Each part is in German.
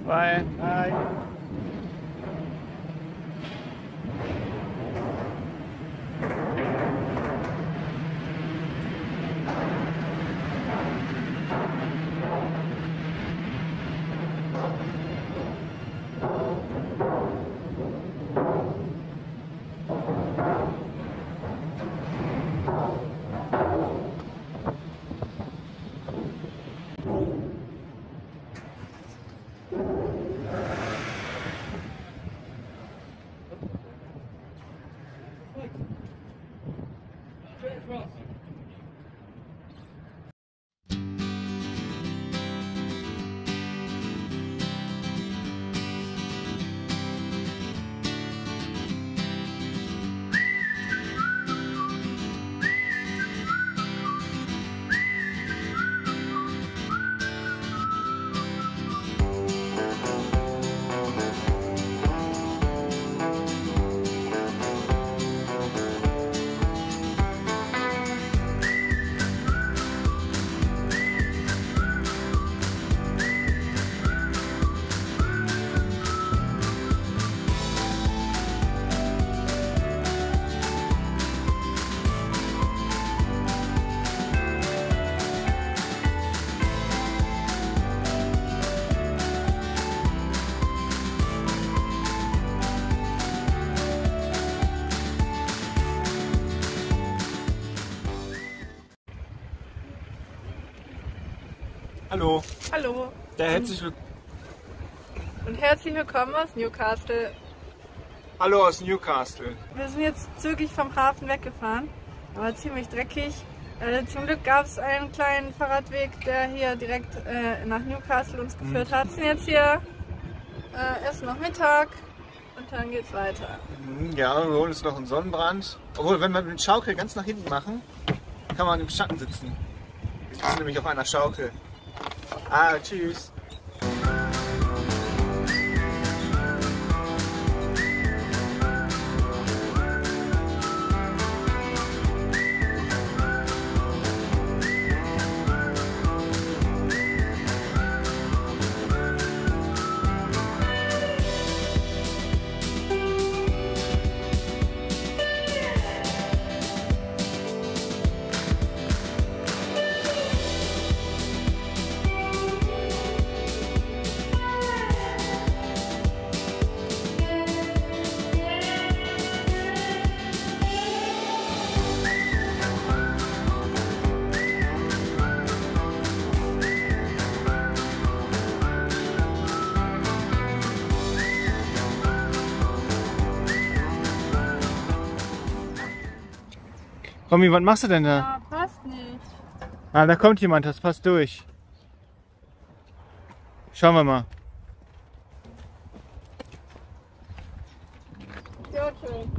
Bye. Bye. Bye. Hallo. Hallo. Und herzlich willkommen aus Newcastle. Hallo aus Newcastle. Wir sind jetzt zügig vom Hafen weggefahren, aber ziemlich dreckig. Zum Glück gab es einen kleinen Fahrradweg, der hier direkt nach Newcastle uns geführt hat. Wir sind jetzt hier, essen noch Mittag und dann geht's weiter. Ja, wir holen uns noch einen Sonnenbrand. Obwohl, wenn wir den Schaukel ganz nach hinten machen, kann man im Schatten sitzen. Ich sitze nämlich auf einer Schaukel. Tschüss. Romy, was machst du denn da? Ja, passt nicht. Da kommt jemand, das passt durch. Schauen wir mal. Sehr schön.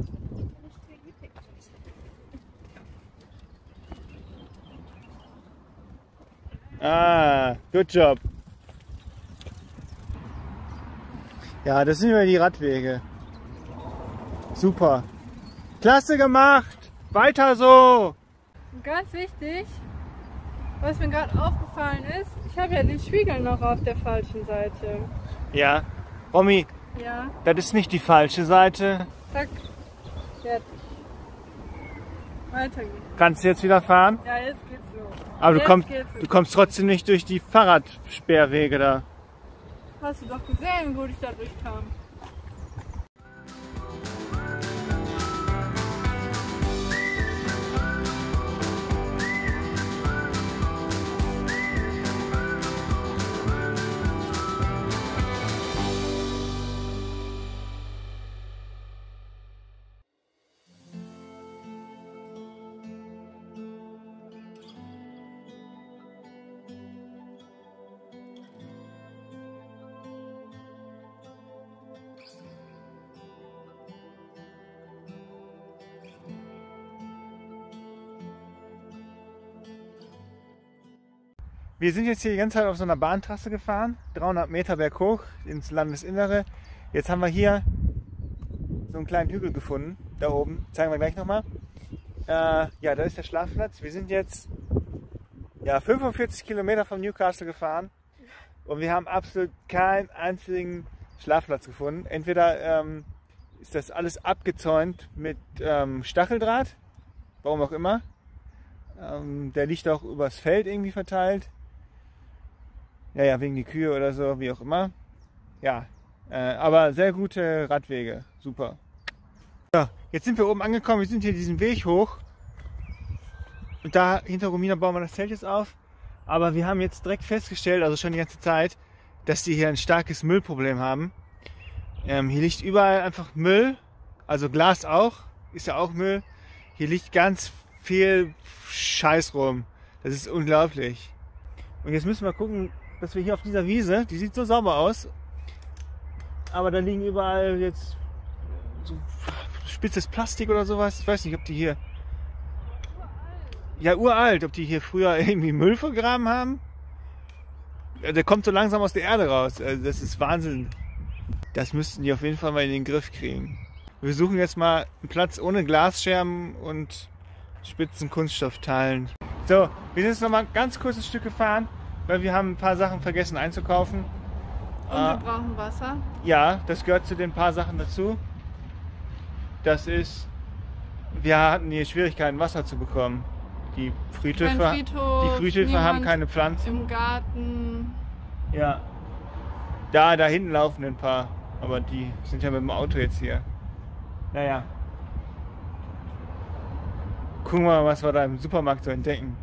Good job. Ja, das sind ja die Radwege. Super. Klasse gemacht. Weiter so. Und ganz wichtig, was mir gerade aufgefallen ist, ich habe ja den Spiegel noch auf der falschen Seite. Ja. Romy, Ja, das ist nicht die falsche Seite. zack, fertig. Weiter geht's. Kannst du jetzt wieder fahren? Ja, jetzt geht's los. Aber Jetzt du geht's los. kommst trotzdem nicht durch die Fahrradsperrwege da. Hast du doch gesehen, wo ich da durchkam. Wir sind jetzt hier die ganze Zeit auf so einer Bahntrasse gefahren, 300 Meter berghoch ins Landesinnere. Jetzt haben wir hier so einen kleinen Hügel gefunden, da oben, zeigen wir gleich nochmal. Ja, da ist der Schlafplatz. Wir sind jetzt 45 Kilometer von Newcastle gefahren und wir haben absolut keinen einzigen Schlafplatz gefunden. Entweder ist das alles abgezäunt mit Stacheldraht, warum auch immer. Der liegt auch übers Feld irgendwie verteilt. Ja, wegen die Kühe oder so, wie auch immer. Ja, aber sehr gute Radwege, super. Ja, jetzt sind wir oben angekommen, wir sind hier diesen Weg hoch. Und da hinter Romina bauen wir das Zelt jetzt auf. Aber wir haben jetzt direkt festgestellt, also schon die ganze Zeit, dass die hier ein starkes Müllproblem haben. Hier liegt überall einfach Müll, also Glas auch, ist ja auch Müll. Hier liegt ganz viel Scheiß rum. Das ist unglaublich. Und jetzt müssen wir gucken, dass wir hier auf dieser Wiese, die sieht so sauber aus, aber da liegen überall jetzt so spitzes Plastik oder sowas. Ich weiß nicht, ob die hier... Ja, uralt, ob die hier früher irgendwie Müll vergraben haben. Der kommt so langsam aus der Erde raus. Also das ist Wahnsinn. Das müssten die auf jeden Fall mal in den Griff kriegen. Wir suchen jetzt mal einen Platz ohne Glasscherben und spitzen Kunststoffteilen. So, wir sind jetzt noch mal ein ganz kurzes Stück gefahren, weil wir haben ein paar Sachen vergessen einzukaufen. Und wir brauchen Wasser. Ja, das gehört zu den paar Sachen dazu. Das ist, wir hatten hier Schwierigkeiten, Wasser zu bekommen. Die Friedhöfe haben keine Pflanzen. Im Garten. Ja. Da hinten laufen ein paar, aber die sind ja mit dem Auto jetzt hier. Naja. Gucken wir mal, was wir da im Supermarkt so entdecken.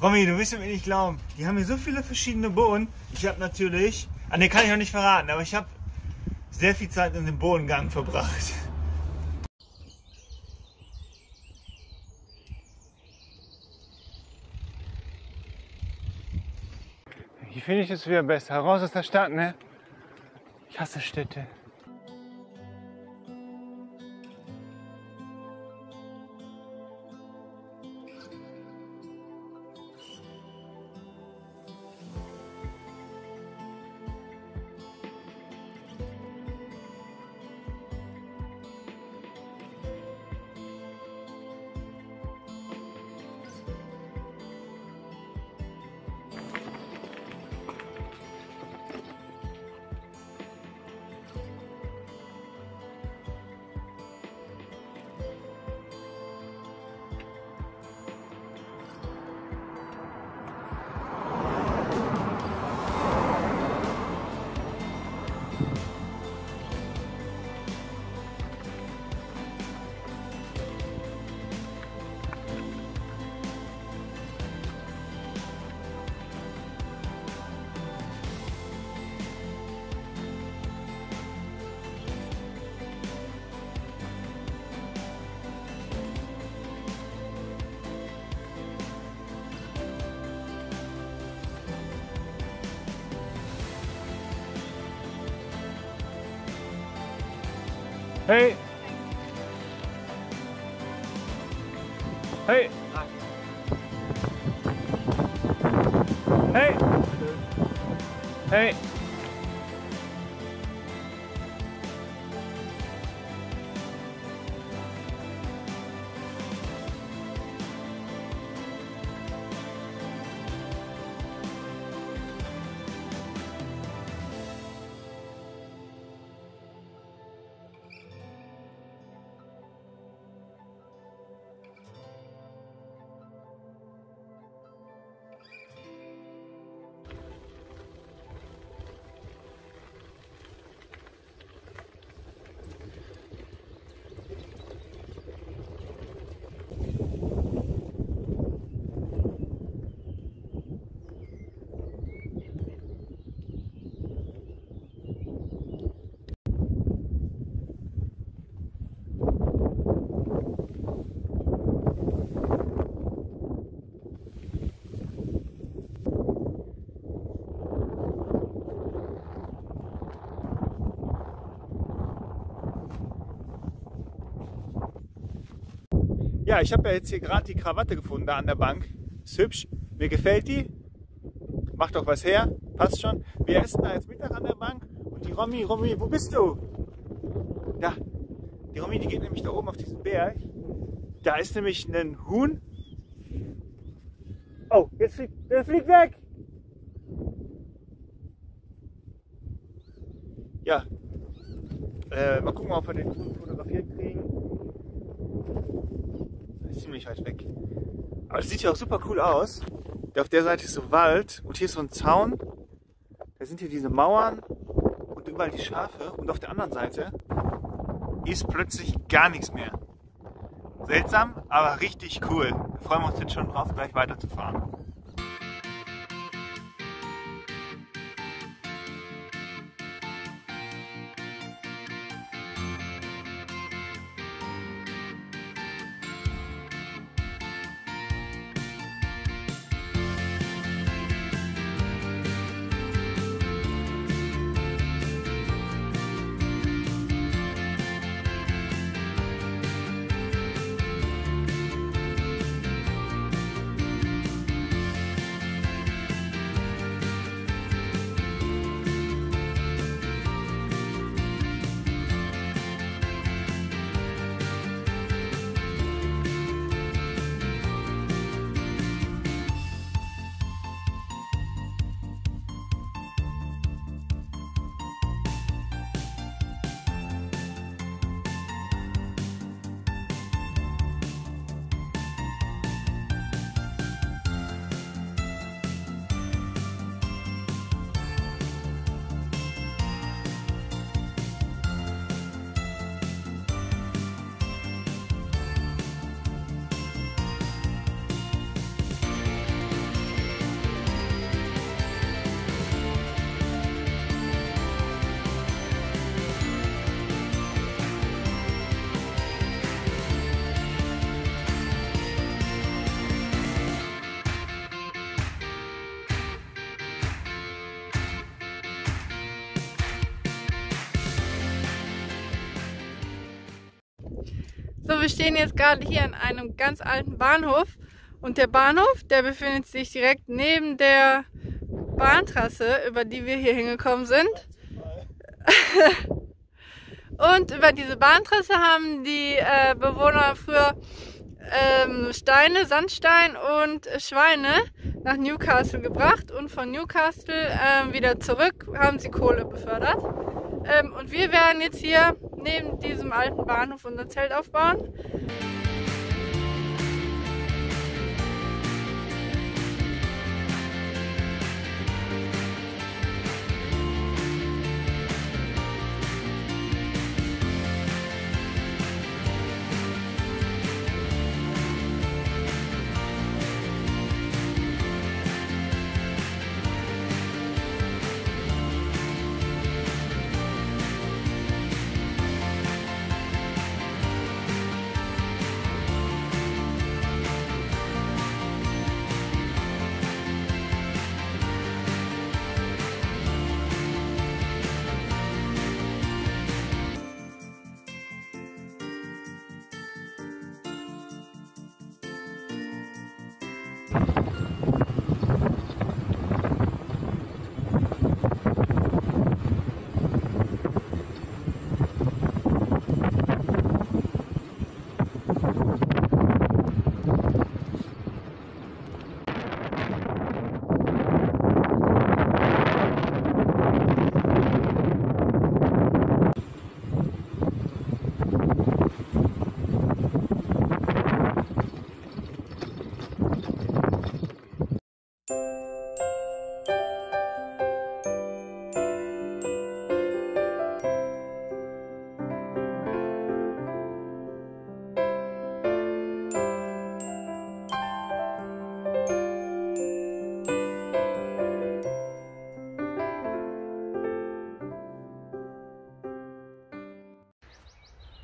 Romy, du wirst mir nicht glauben, die haben hier so viele verschiedene Bohnen. Ich habe natürlich, den kann ich noch nicht verraten, aber ich habe sehr viel Zeit in dem Bohnengang verbracht. Hier finde ich es wieder besser. Raus aus der Stadt, ne? Ich hasse Städte. Hey! Hey! Hey! Hey! Ja, ich habe ja jetzt hier gerade die Krawatte gefunden, da an der Bank. Ist hübsch. Mir gefällt die. Macht doch was her. Passt schon. Wir essen da jetzt Mittag an der Bank. Und die Romy, wo bist du? Da. Die Romy, die geht nämlich da oben auf diesen Berg. Da ist nämlich ein Huhn. Oh, jetzt der fliegt weg. Ja. Mal gucken, ob wir den Huhn fotografiert kriegen. Das ist ziemlich weit weg. Aber das sieht ja auch super cool aus. Auf der Seite ist so Wald und hier ist so ein Zaun. Da sind hier diese Mauern und überall die Schafe. Und auf der anderen Seite ist plötzlich gar nichts mehr. Seltsam, aber richtig cool. Da freuen wir uns jetzt schon drauf, gleich weiterzufahren. So, wir stehen jetzt gerade hier an einem ganz alten Bahnhof und der Bahnhof, der befindet sich direkt neben der Bahntrasse, über die wir hier hingekommen sind. Und über diese Bahntrasse haben die Bewohner früher Steine, Sandstein und Schweine nach Newcastle gebracht und von Newcastle wieder zurück haben sie Kohle befördert. Und wir werden jetzt hier neben diesem alten Bahnhof unser Zelt aufbauen.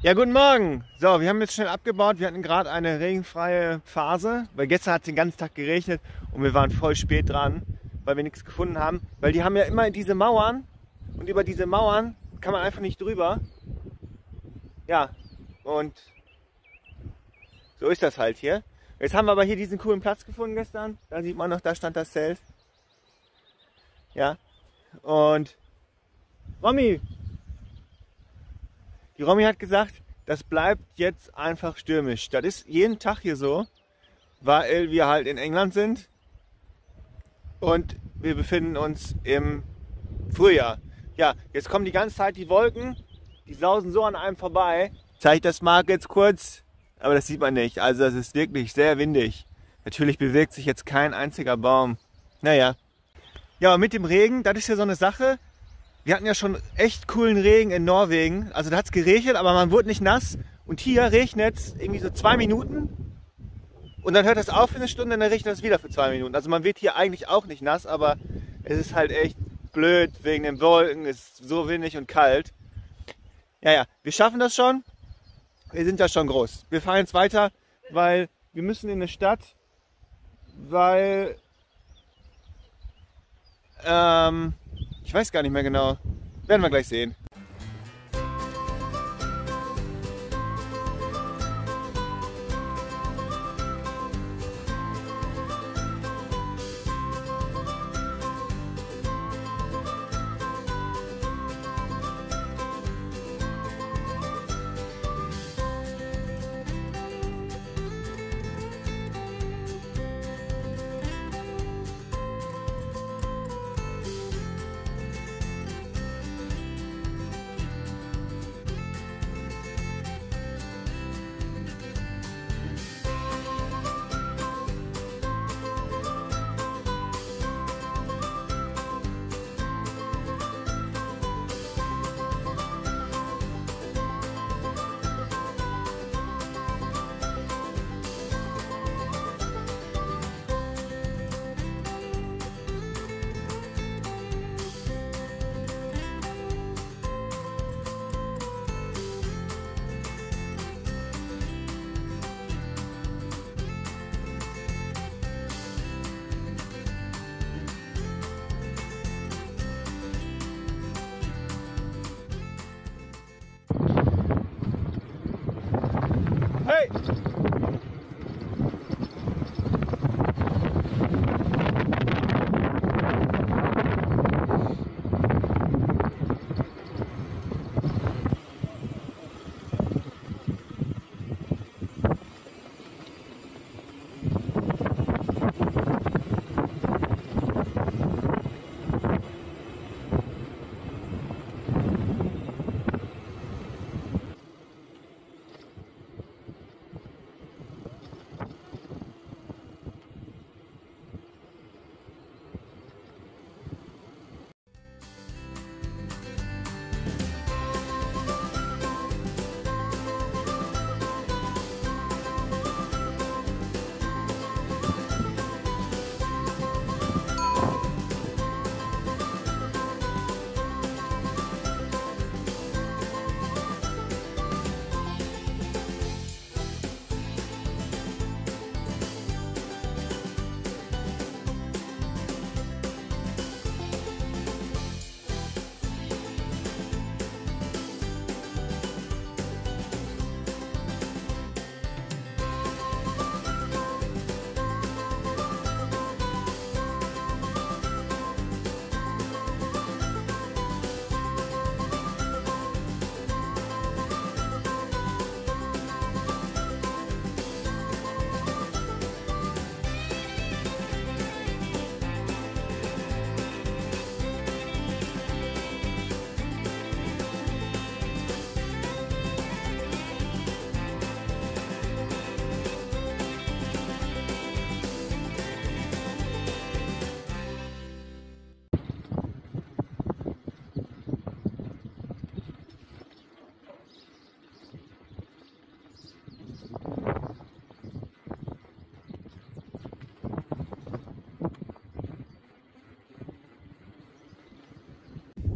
Ja, guten Morgen. So, wir haben jetzt schnell abgebaut. Wir hatten gerade eine regenfreie Phase, weil gestern hat es den ganzen Tag geregnet und wir waren voll spät dran, weil wir nichts gefunden haben. Weil die haben ja immer diese Mauern und über diese Mauern kann man einfach nicht drüber. Ja, und So ist das halt hier. Jetzt haben wir aber hier diesen coolen Platz gefunden gestern. Da sieht man noch, da stand das Zelt. Ja. Und Romy. Die Romy hat gesagt, das bleibt jetzt einfach stürmisch. Das ist jeden Tag hier so, weil wir halt in England sind. Und wir befinden uns im Frühjahr. Ja, jetzt kommen die ganze Zeit die Wolken. Die sausen so an einem vorbei. Ich zeige das mal jetzt kurz. Aber das sieht man nicht. Also es ist wirklich sehr windig. Natürlich bewegt sich jetzt kein einziger Baum. Naja. Ja, und mit dem Regen, das ist ja so eine Sache. Wir hatten ja schon echt coolen Regen in Norwegen. Also da hat es geregnet, aber man wurde nicht nass. Und hier regnet es irgendwie so 2 Minuten. Und dann hört das auf für eine Stunde und dann regnet es wieder für 2 Minuten. Also man wird hier eigentlich auch nicht nass, aber es ist halt echt blöd wegen den Wolken. Es ist so windig und kalt. Ja, wir schaffen das schon. Wir sind da schon groß. Wir fahren jetzt weiter, weil wir müssen in eine Stadt, weil ich weiß gar nicht mehr genau. Werden wir gleich sehen. Hey!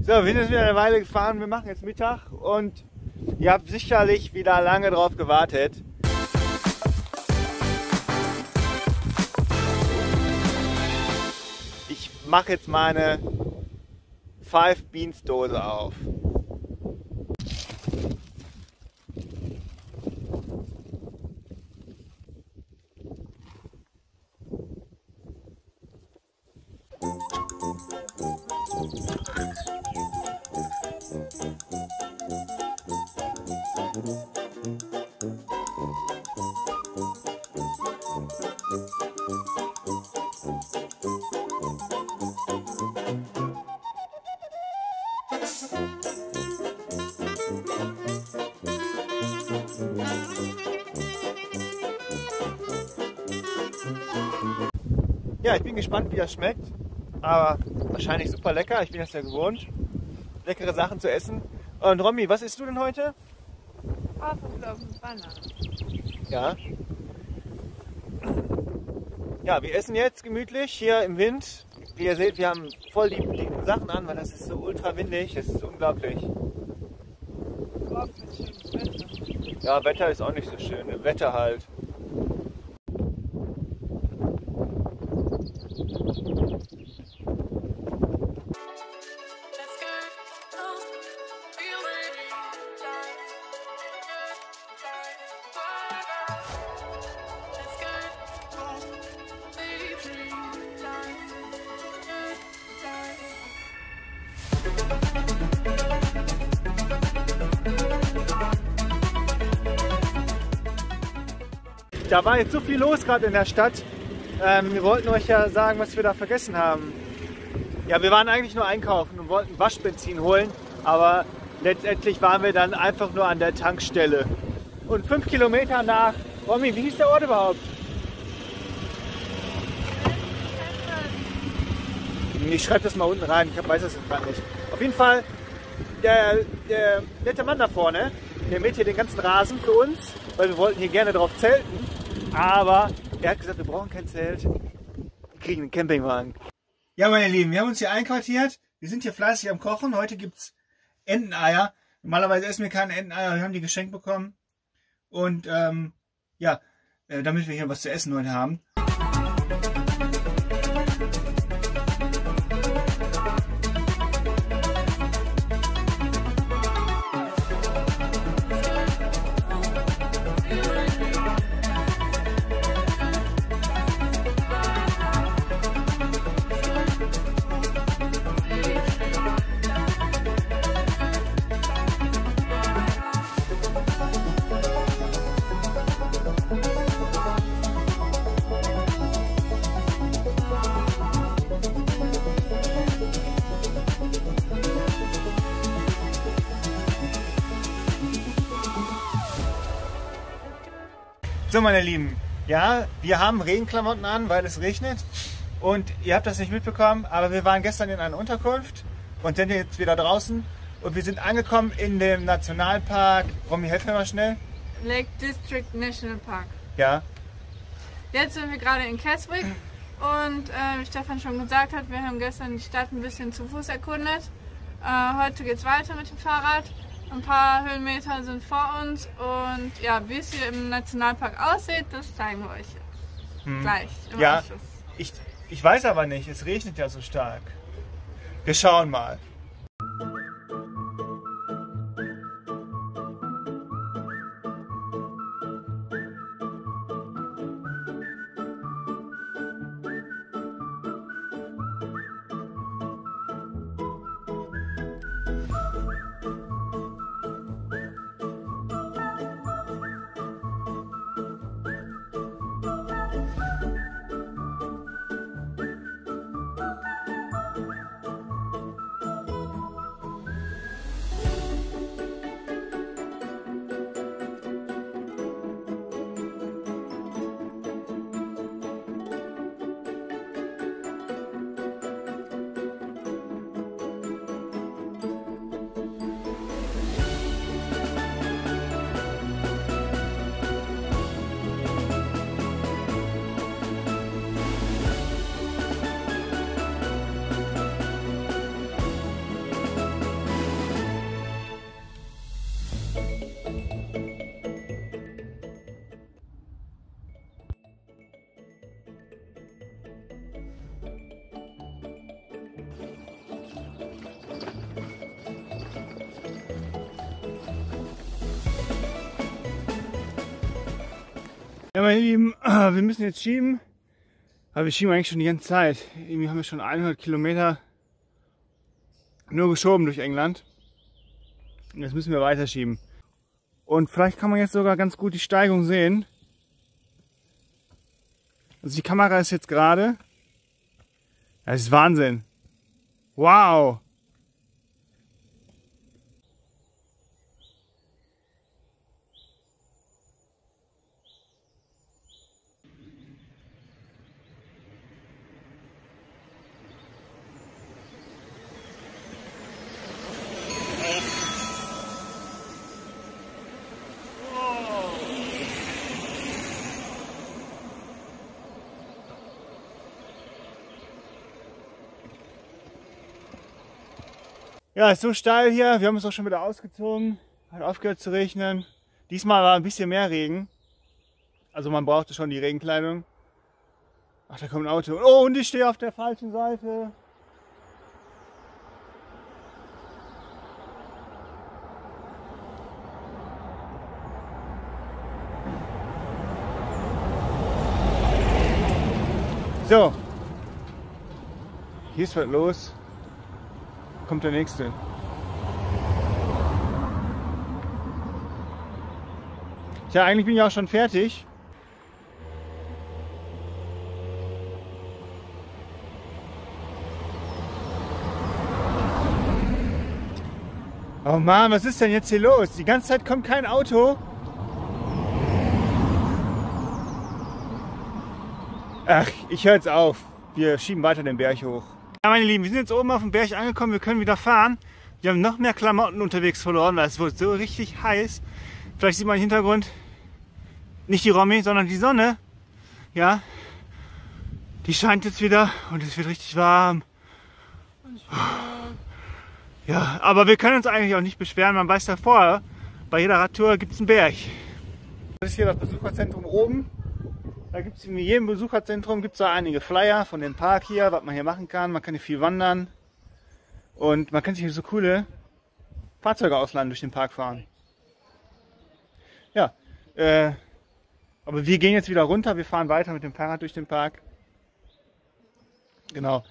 So, wir sind jetzt wieder eine Weile gefahren, wir machen jetzt Mittag und ihr habt sicherlich wieder lange drauf gewartet. Ich mache jetzt meine Five Beans Dose auf. Ja, ich bin gespannt, wie das schmeckt, aber wahrscheinlich super lecker. Ich bin das ja gewohnt, leckere Sachen zu essen. Und Romy, was isst du denn heute? Haferflocken, Bananen. Ja. Ja, wir essen jetzt gemütlich hier im Wind. Wie ihr seht, wir haben voll die Sachen an, weil das ist so ultra windig. Das ist unglaublich. Überhaupt kein schönes Wetter. Ja, Wetter ist auch nicht so schön. Wetter halt. Da war jetzt so viel los gerade in der Stadt. Wir wollten euch ja sagen, was wir da vergessen haben. Ja, wir waren eigentlich nur einkaufen und wollten Waschbenzin holen, aber letztendlich waren wir dann einfach nur an der Tankstelle. Und 5 Kilometer nach... Romy, wie hieß der Ort überhaupt? Ich schreibe das mal unten rein, ich weiß das jetzt gerade nicht. Auf jeden Fall, der nette Mann da vorne, der mäht hier den ganzen Rasen für uns, weil wir wollten hier gerne drauf zelten. Aber er hat gesagt, wir brauchen kein Zelt, wir kriegen einen Campingwagen. Ja, meine Lieben, wir haben uns hier einquartiert. Wir sind hier fleißig am Kochen. Heute gibt es Enteneier. Normalerweise essen wir keine Enteneier, wir haben die geschenkt bekommen. Und ja, damit wir hier was zu essen heute haben. So, meine Lieben, ja, wir haben Regenklamotten an, weil es regnet und ihr habt das nicht mitbekommen, aber wir waren gestern in einer Unterkunft und sind jetzt wieder draußen und wir sind angekommen in dem Nationalpark. Romy, helf mir mal schnell. Lake District National Park. Ja. Jetzt sind wir gerade in Keswick und wie Stefan schon gesagt hat, wir haben gestern die Stadt ein bisschen zu Fuß erkundet. Heute geht es weiter mit dem Fahrrad. Ein paar Höhenmeter sind vor uns und ja, wie es hier im Nationalpark aussieht, das zeigen wir euch jetzt gleich im Anschluss. Ich weiß aber nicht, es regnet ja so stark. Wir schauen mal. Ja, meine Lieben, wir müssen jetzt schieben, aber wir schieben eigentlich schon die ganze Zeit. Irgendwie haben wir schon 100 Kilometer Nur geschoben durch England. Und jetzt müssen wir weiterschieben. Und vielleicht kann man jetzt sogar ganz gut die Steigung sehen. Also die Kamera ist jetzt gerade. Das ist Wahnsinn. Wow. Ja, ist so steil hier. Wir haben uns auch schon wieder ausgezogen. Hat aufgehört zu regnen. Diesmal war ein bisschen mehr Regen. Also man brauchte schon die Regenkleidung. Ach, da kommt ein Auto. Oh, und ich stehe auf der falschen Seite. So. Hier ist was los. Kommt der nächste. Tja, eigentlich bin ich auch schon fertig. Oh Mann, was ist denn jetzt hier los? Die ganze Zeit kommt kein Auto. Ach, ich höre jetzt auf. Wir schieben weiter den Berg hoch. Ja, meine Lieben, wir sind jetzt oben auf dem Berg angekommen, wir können wieder fahren. Wir haben noch mehr Klamotten unterwegs verloren, weil es wurde so richtig heiß. Vielleicht sieht man im Hintergrund nicht die Romy, sondern die Sonne. Ja, die scheint jetzt wieder und es wird richtig warm. Ja, aber wir können uns eigentlich auch nicht beschweren. Man weiß ja vorher, bei jeder Radtour gibt es einen Berg. Das ist hier das Besucherzentrum oben. Da gibt es in jedem Besucherzentrum gibt's da einige Flyer von dem Park hier, was man hier machen kann. Man kann hier viel wandern und man kann sich hier so coole Fahrzeuge ausleihen, durch den Park fahren. Ja, aber wir gehen jetzt wieder runter, wir fahren weiter mit dem Fahrrad durch den Park. Genau.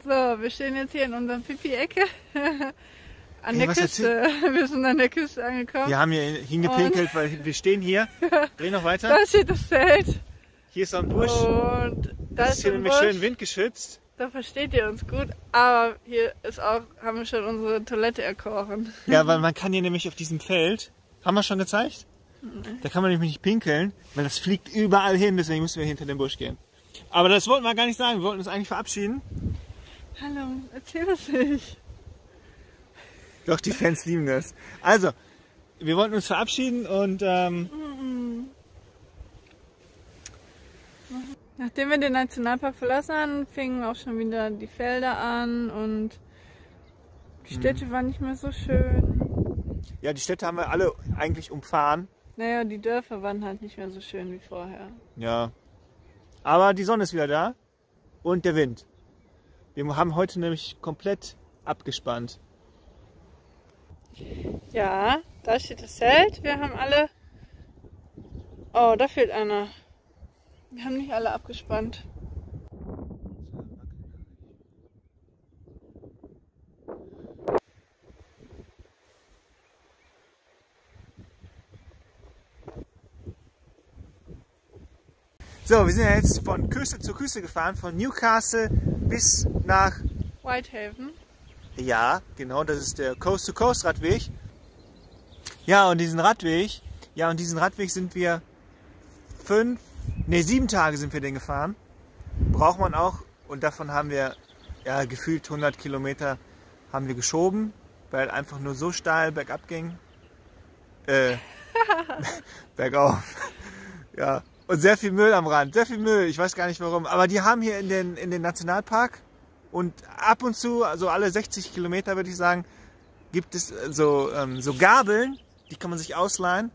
So, wir stehen jetzt hier in unserem Pipi-Ecke an der was Küste. Wir sind an der Küste angekommen. Wir haben hier hingepinkelt, weil wir stehen hier. Dreh noch weiter. Da steht das Zelt. Hier ist so ein Busch. Und da Das ist hier ein nämlich Busch. schön windgeschützt. Da versteht ihr uns gut. Aber hier ist auch, haben wir schon unsere Toilette erkochen. Ja, weil man kann hier nämlich auf diesem Feld, haben wir schon gezeigt? Da kann man nämlich nicht pinkeln, weil das fliegt überall hin, deswegen müssen wir hinter den Busch gehen. Aber das wollten wir gar nicht sagen, wir wollten uns eigentlich verabschieden. Hallo, erzähl das nicht. Doch, die Fans lieben das. Also, wir wollten uns verabschieden und Nachdem wir den Nationalpark verlassen haben, fingen auch schon wieder die Felder an und die Städte waren nicht mehr so schön. ja, die Städte haben wir alle eigentlich umfahren. Naja, die Dörfer waren halt nicht mehr so schön wie vorher. Ja, aber die Sonne ist wieder da und der Wind. Wir haben heute nämlich komplett abgespannt. Ja, Da steht das Zelt. Wir haben alle... Oh, da fehlt einer. Wir haben nicht alle abgespannt. So, wir sind ja jetzt von Küste zu Küste gefahren, von Newcastle bis nach... Whitehaven. Ja, genau, das ist der Coast-to-Coast-Radweg. Ja, und diesen Radweg sind wir 7 Tage sind wir den gefahren. Braucht man auch, und davon haben wir ja gefühlt 100 Kilometer haben wir geschoben, weil einfach nur so steil bergab ging. Bergauf. Ja. Und sehr viel Müll am Rand, sehr viel Müll, ich weiß gar nicht warum. Aber die haben hier in den Nationalpark und ab und zu, also alle 60 Kilometer würde ich sagen, gibt es so Gabeln, die kann man sich ausleihen,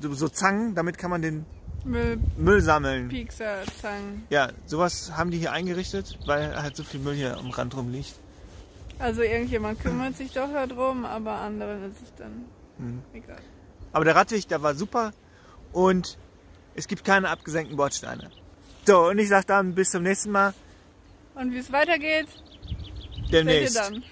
so Zangen, damit kann man den Müll sammeln. Piekser, Zangen. Ja, sowas haben die hier eingerichtet, weil halt so viel Müll hier am Rand rumliegt. Also irgendjemand kümmert sich doch darum, aber anderen ist es dann egal. Aber der Radweg, der war super und es gibt keine abgesenkten Bordsteine. So, und ich sage dann bis zum nächsten Mal. Und wie es weitergeht, Demnächst. seht ihr dann.